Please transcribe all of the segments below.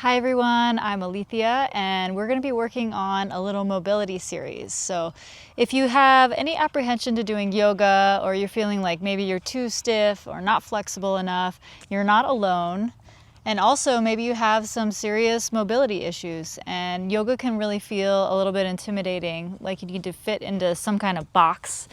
Hi everyone, I'm Alethea and we're going to be working on a little mobility series. So if you have any apprehension to doing yoga, or you're feeling like maybe you're too stiff or not flexible enough, you're not alone. And also maybe you have some serious mobility issues and yoga can really feel a little bit intimidating, like you need to fit into some kind of box.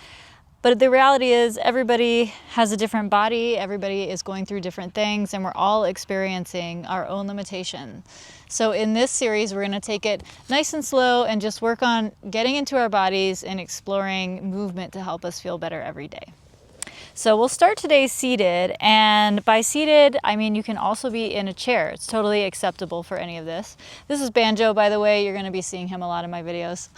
But the reality is everybody has a different body, everybody is going through different things, and we're all experiencing our own limitation. So in this series, we're gonna take it nice and slow and just work on getting into our bodies and exploring movement to help us feel better every day. So we'll start today seated, and by seated, I mean you can also be in a chair. It's totally acceptable for any of this. This is Banjo, by the way. You're gonna be seeing him a lot in my videos.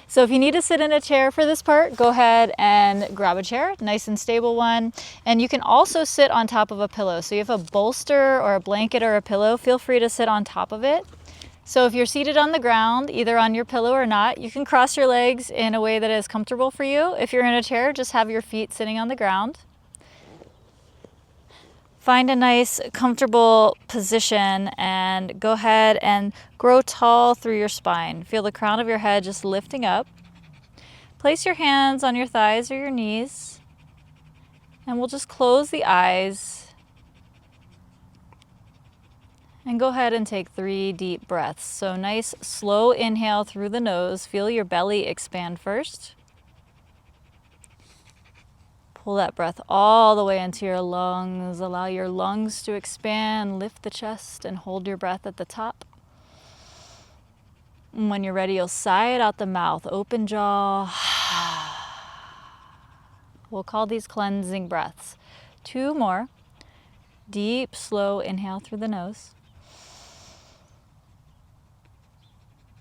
So if you need to sit in a chair for this part, go ahead and grab a chair, nice and stable one. And you can also sit on top of a pillow. So you have a bolster or a blanket or a pillow, feel free to sit on top of it. So if you're seated on the ground, either on your pillow or not, you can cross your legs in a way that is comfortable for you. If you're in a chair, just have your feet sitting on the ground. Find a nice, comfortable position and go ahead and grow tall through your spine. Feel the crown of your head just lifting up. Place your hands on your thighs or your knees, and we'll just close the eyes and go ahead and take 3 deep breaths. So nice, slow inhale through the nose. Feel your belly expand first. Pull that breath all the way into your lungs. Allow your lungs to expand. Lift the chest and hold your breath at the top. And when you're ready, you'll sigh it out the mouth. Open jaw. We'll call these cleansing breaths. 2 more. Deep, slow inhale through the nose.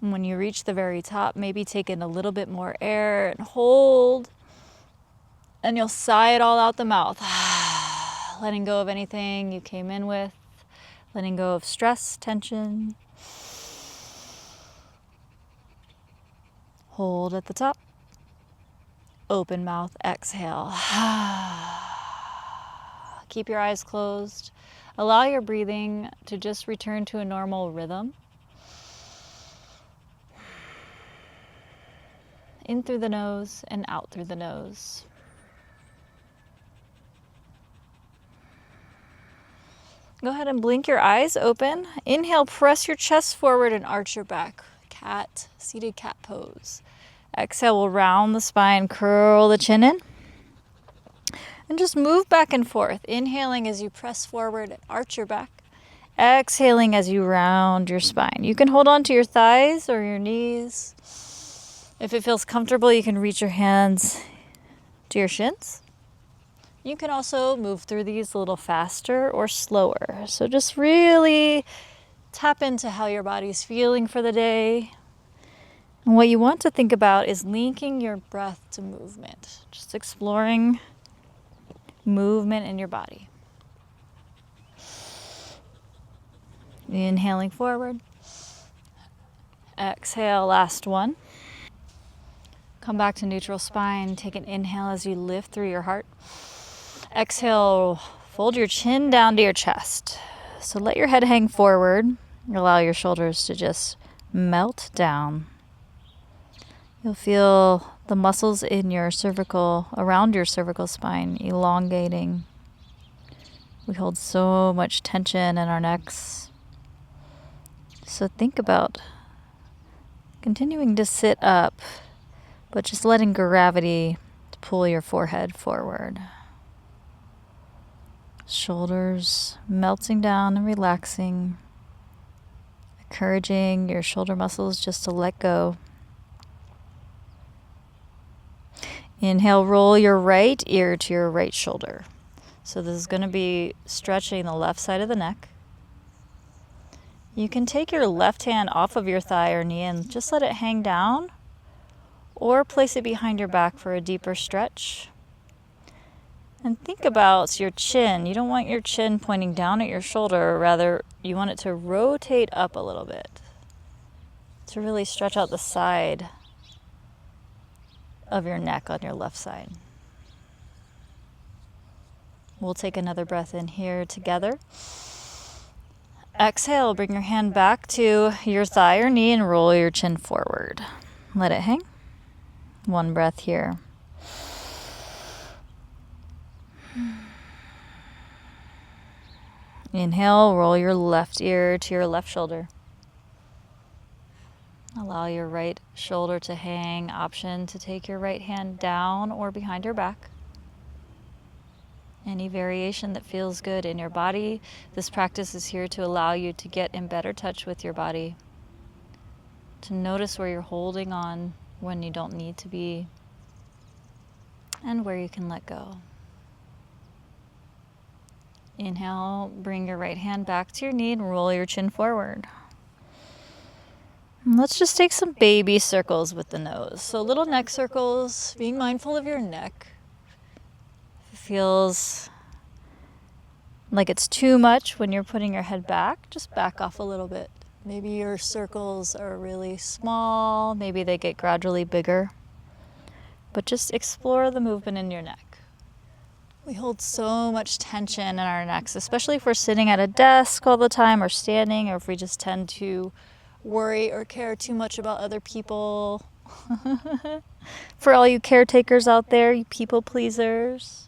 And when you reach the very top, maybe take in a little bit more air and hold. And you'll sigh it all out the mouth, letting go of anything you came in with, letting go of stress, tension. Hold at the top. Open mouth, exhale. Keep your eyes closed. Allow your breathing to just return to a normal rhythm. In through the nose and out through the nose. Go ahead and blink your eyes open. Inhale, press your chest forward and arch your back. Cat, seated cat pose. Exhale, we'll round the spine, curl the chin in. And just move back and forth. Inhaling as you press forward and arch your back. Exhaling as you round your spine. You can hold on to your thighs or your knees. If it feels comfortable, you can reach your hands to your shins. You can also move through these a little faster or slower. So just really tap into how your body's feeling for the day. And what you want to think about is linking your breath to movement. Just exploring movement in your body. Inhaling forward. Exhale, last one. Come back to neutral spine. Take an inhale as you lift through your heart. Exhale, fold your chin down to your chest. So let your head hang forward. Allow your shoulders to just melt down. You'll feel the muscles in your cervical, around your cervical spine, elongating. We hold so much tension in our necks. So think about continuing to sit up, but just letting gravity pull your forehead forward. Shoulders melting down and relaxing, encouraging your shoulder muscles just to let go. Inhale, roll your right ear to your right shoulder. So this is going to be stretching the left side of the neck. You can take your left hand off of your thigh or knee and just let it hang down, or place it behind your back for a deeper stretch. And think about your chin. You don't want your chin pointing down at your shoulder. Rather, you want it to rotate up a little bit to really stretch out the side of your neck on your left side. We'll take another breath in here together. Exhale, bring your hand back to your thigh or knee and roll your chin forward. Let it hang. One breath here. Inhale, roll your left ear to your left shoulder. Allow your right shoulder to hang. Option to take your right hand down or behind your back. Any variation that feels good in your body. This practice is here to allow you to get in better touch with your body, to notice where you're holding on when you don't need to be, and where you can let go. Inhale, bring your right hand back to your knee and roll your chin forward. And let's just take some baby circles with the nose. So little neck circles, being mindful of your neck. If it feels like it's too much when you're putting your head back, just back off a little bit. Maybe your circles are really small, maybe they get gradually bigger, but just explore the movement in your neck. We hold so much tension in our necks, especially if we're sitting at a desk all the time or standing, or if we just tend to worry or care too much about other people. For all you caretakers out there, you people pleasers,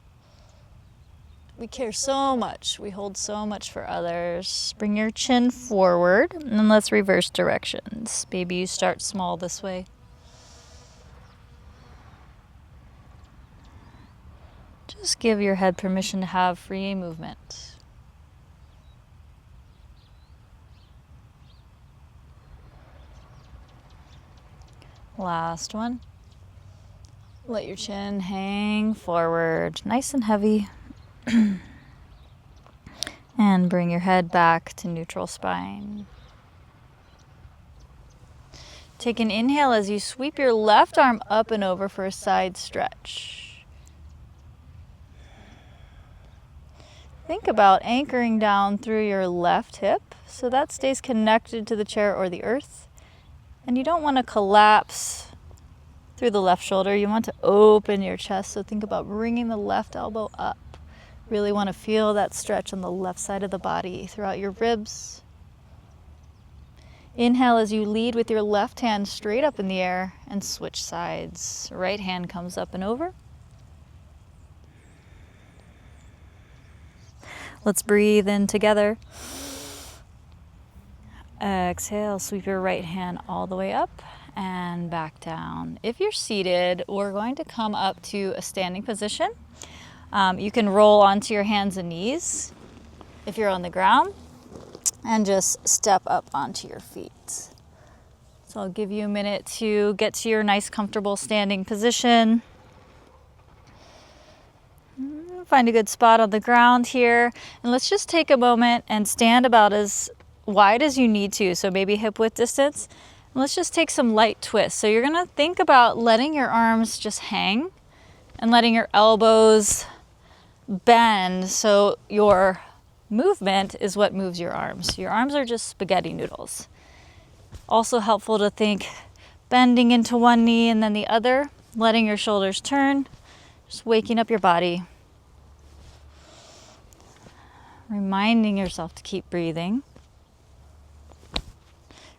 we care so much. We hold so much for others. Bring your chin forward, and then let's reverse directions. Maybe you start small this way. Just give your head permission to have free movement. Last one. Let your chin hang forward, nice and heavy. And bring your head back to neutral spine. Take an inhale as you sweep your left arm up and over for a side stretch. Think about anchoring down through your left hip so that stays connected to the chair or the earth. And you don't want to collapse through the left shoulder. You want to open your chest, so think about bringing the left elbow up. Really want to feel that stretch on the left side of the body throughout your ribs. Inhale as you lead with your left hand straight up in the air and switch sides. Right hand comes up and over. Let's breathe in together. Exhale, sweep your right hand all the way up and back down. If you're seated, we're going to come up to a standing position. You can roll onto your hands and knees if you're on the ground, and just step up onto your feet. So I'll give you a minute to get to your nice, comfortable standing position. Find a good spot on the ground here, and let's just take a moment and stand about as wide as you need to, so maybe hip width distance. And let's just take some light twists. So you're gonna think about letting your arms just hang and letting your elbows bend, so your movement is what moves your arms. Your arms are just spaghetti noodles. Also helpful to think bending into one knee and then the other, letting your shoulders turn, just waking up your body. Reminding yourself to keep breathing.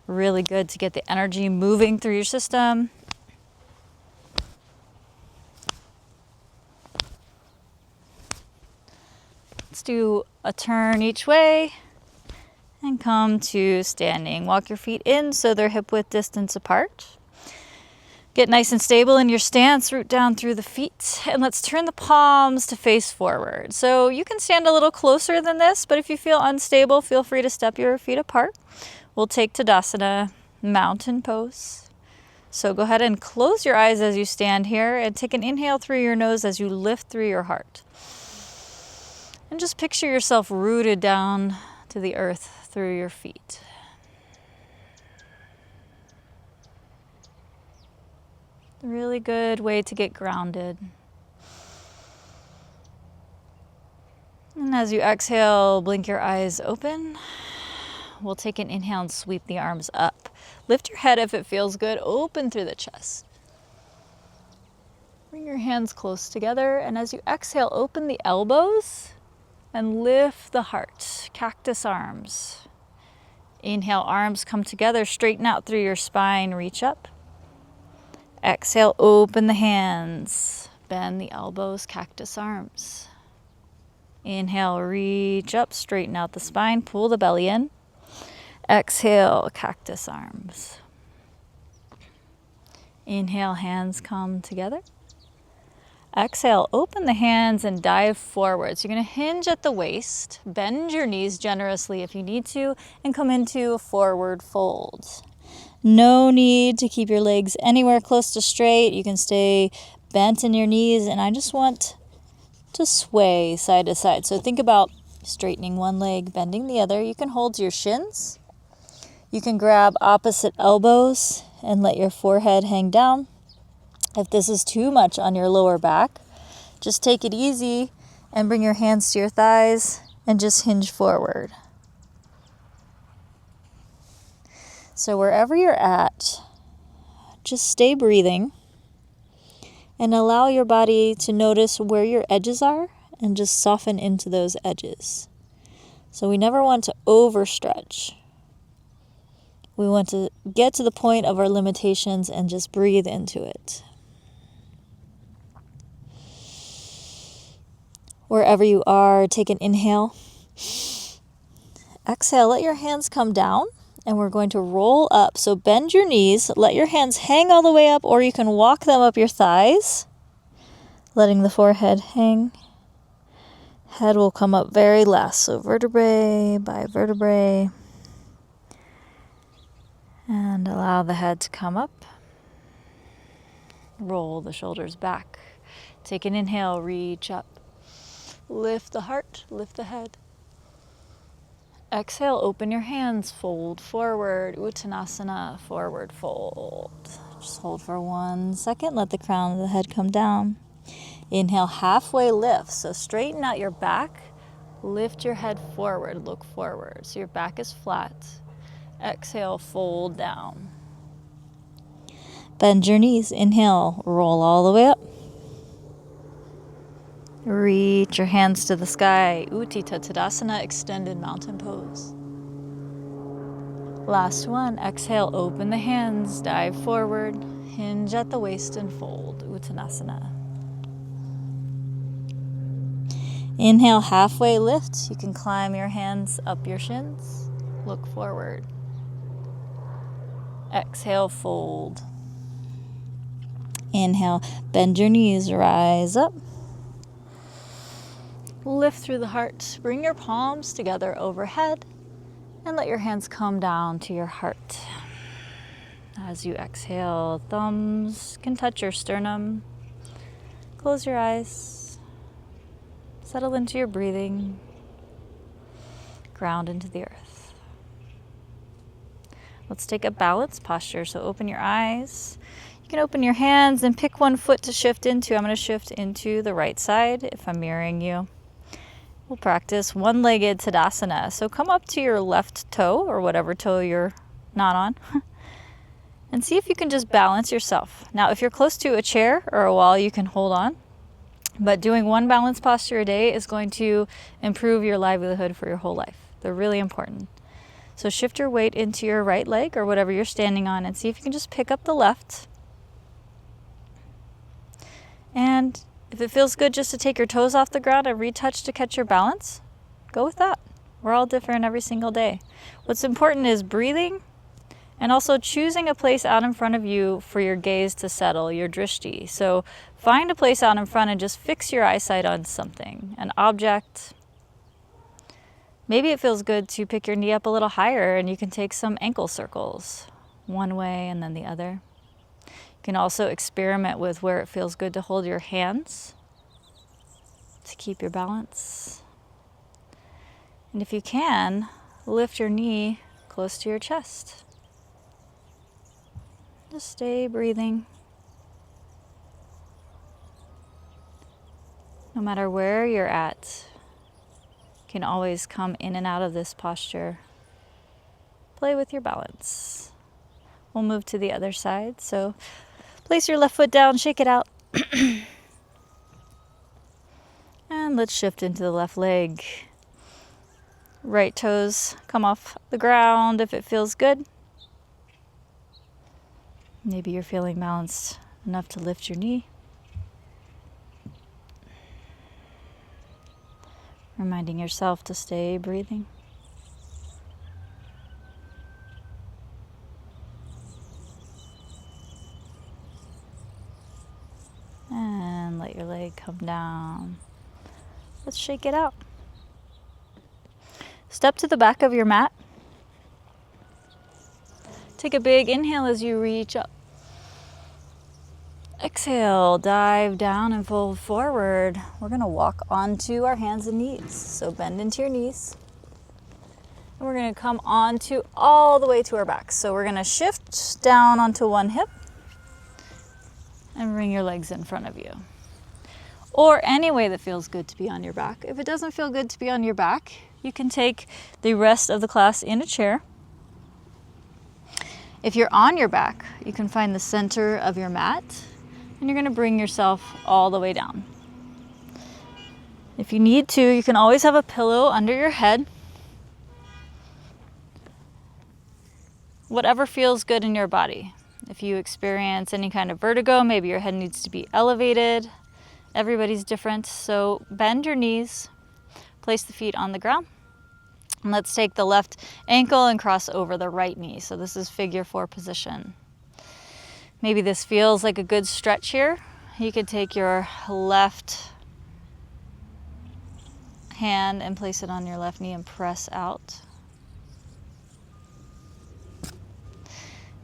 Really good to get the energy moving through your system. Let's do a turn each way and come to standing. Walk your feet in so they're hip width distance apart. Get nice and stable in your stance, root down through the feet, and let's turn the palms to face forward. So you can stand a little closer than this, but if you feel unstable, feel free to step your feet apart. We'll take Tadasana, mountain pose. So go ahead and close your eyes as you stand here, and take an inhale through your nose as you lift through your heart. And just picture yourself rooted down to the earth through your feet. Really good way to get grounded. And as you exhale, blink your eyes open. We'll take an inhale and sweep the arms up. Lift your head if it feels good, open through the chest. Bring your hands close together, and as you exhale, open the elbows and lift the heart, cactus arms. Inhale, arms come together, straighten out through your spine, reach up. Exhale, open the hands, bend the elbows, cactus arms. Inhale, reach up, straighten out the spine, pull the belly in. Exhale, cactus arms. Inhale, hands come together. Exhale, open the hands and dive forward. So you're going to hinge at the waist, bend your knees generously if you need to, and come into a forward fold. No need to keep your legs anywhere close to straight. You can stay bent in your knees, and I just want to sway side to side. So think about straightening one leg, bending the other. You can hold your shins. You can grab opposite elbows and let your forehead hang down. If this is too much on your lower back, just take it easy and bring your hands to your thighs and just hinge forward. So wherever you're at, just stay breathing and allow your body to notice where your edges are and just soften into those edges. So we never want to overstretch. We want to get to the point of our limitations and just breathe into it. Wherever you are, take an inhale. Exhale, let your hands come down, and we're going to roll up. So bend your knees, let your hands hang all the way up, or you can walk them up your thighs, letting the forehead hang. Head will come up very last, so vertebrae by vertebrae. And allow the head to come up. Roll the shoulders back. Take an inhale, reach up. Lift the heart, lift the head. Exhale, open your hands, fold forward, Uttanasana, forward fold. Just hold for 1 second, let the crown of the head come down. Inhale, halfway lift, so straighten out your back, lift your head forward, look forward, so your back is flat. Exhale, fold down. Bend your knees, inhale, roll all the way up. Reach your hands to the sky. Utthita Tadasana, extended mountain pose. Last one. Exhale, open the hands, dive forward, hinge at the waist and fold. Uttanasana. Inhale, halfway lift. You can climb your hands up your shins. Look forward. Exhale, fold. Inhale, bend your knees, rise up. Lift through the heart. Bring your palms together overhead and let your hands come down to your heart. As you exhale, thumbs can touch your sternum. Close your eyes. Settle into your breathing. Ground into the earth. Let's take a balanced posture. So open your eyes. You can open your hands and pick one foot to shift into. I'm going to shift into the right side if I'm mirroring you. We'll practice one-legged Tadasana. So come up to your left toe or whatever toe you're not on and see if you can just balance yourself. Now, if you're close to a chair or a wall, you can hold on. But doing one balanced posture a day is going to improve your livelihood for your whole life. They're really important. So shift your weight into your right leg or whatever you're standing on and see if you can just pick up the left. And if it feels good just to take your toes off the ground and retouch to catch your balance, go with that. We're all different every single day. What's important is breathing and also choosing a place out in front of you for your gaze to settle, your drishti. So find a place out in front and just fix your eyesight on something, an object. Maybe it feels good to pick your knee up a little higher and you can take some ankle circles, one way and then the other. You can also experiment with where it feels good to hold your hands to keep your balance. And if you can, lift your knee close to your chest. Just stay breathing. No matter where you're at, you can always come in and out of this posture. Play with your balance. We'll move to the other side. So place your left foot down, shake it out. And let's shift into the left leg. Right toes come off the ground if it feels good. Maybe you're feeling balanced enough to lift your knee. Reminding yourself to stay breathing. And let your leg come down. Let's shake it out. Step to the back of your mat. Take a big inhale as you reach up. Exhale, dive down and fold forward. We're going to walk onto our hands and knees. So bend into your knees. And we're going to come onto all the way to our back. So we're going to shift down onto one hip and bring your legs in front of you. Or any way that feels good to be on your back. If it doesn't feel good to be on your back, you can take the rest of the class in a chair. If you're on your back, you can find the center of your mat. And you're going to bring yourself all the way down. If you need to, you can always have a pillow under your head. Whatever feels good in your body. If you experience any kind of vertigo, maybe your head needs to be elevated. Everybody's different. So bend your knees, place the feet on the ground. And let's take the left ankle and cross over the right knee. So this is figure 4 position. Maybe this feels like a good stretch here. You could take your left hand and place it on your left knee and press out.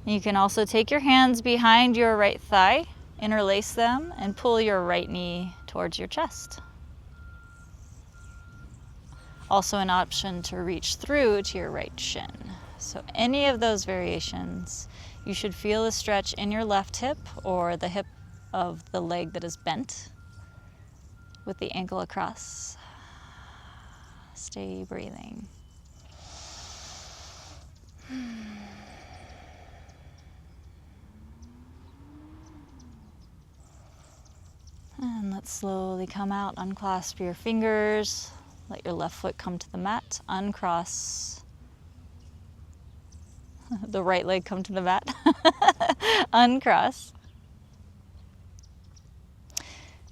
You can also take your hands behind your right thigh, interlace them, and pull your right knee towards your chest. Also an option to reach through to your right shin. So any of those variations, you should feel a stretch in your left hip or the hip of the leg that is bent with the ankle across. Stay breathing. And let's slowly come out, unclasp your fingers, let your left foot come to the mat, uncross. The right leg come to the mat. Uncross.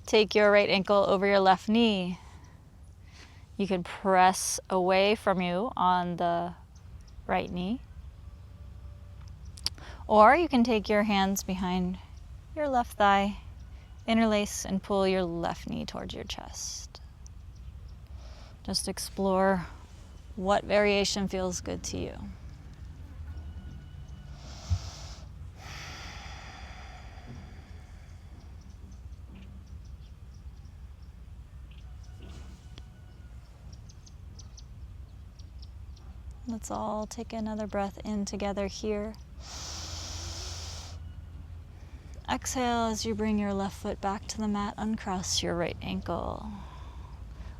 Take your right ankle over your left knee. You can press away from you on the right knee. Or you can take your hands behind your left thigh, interlace and pull your left knee towards your chest. Just explore what variation feels good to you. Let's all take another breath in together here. Exhale as you bring your left foot back to the mat, uncross your right ankle.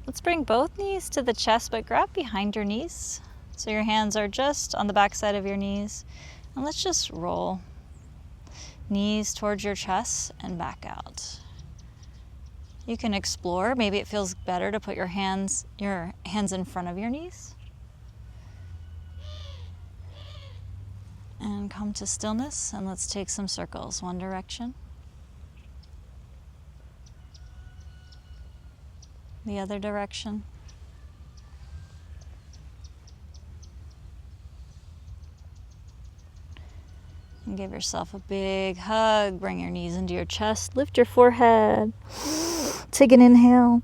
Let's bring both knees to the chest, but grab behind your knees. So your hands are just on the back side of your knees. And let's just roll. Knees towards your chest and back out. You can explore. Maybe it feels better to put your hands in front of your knees. And come to stillness, and let's take some circles. One direction, the other direction. And give yourself a big hug. Bring your knees into your chest. Lift your forehead. Take an inhale.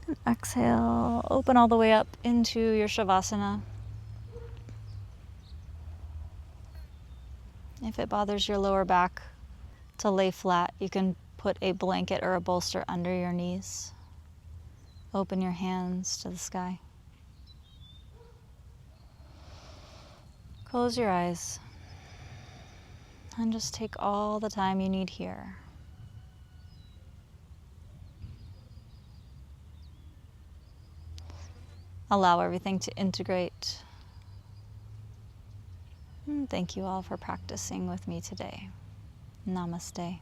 And exhale. Open all the way up into your Shavasana. If it bothers your lower back to lay flat, you can put a blanket or a bolster under your knees. Open your hands to the sky. Close your eyes and just take all the time you need here. Allow everything to integrate. And thank you all for practicing with me today. Namaste.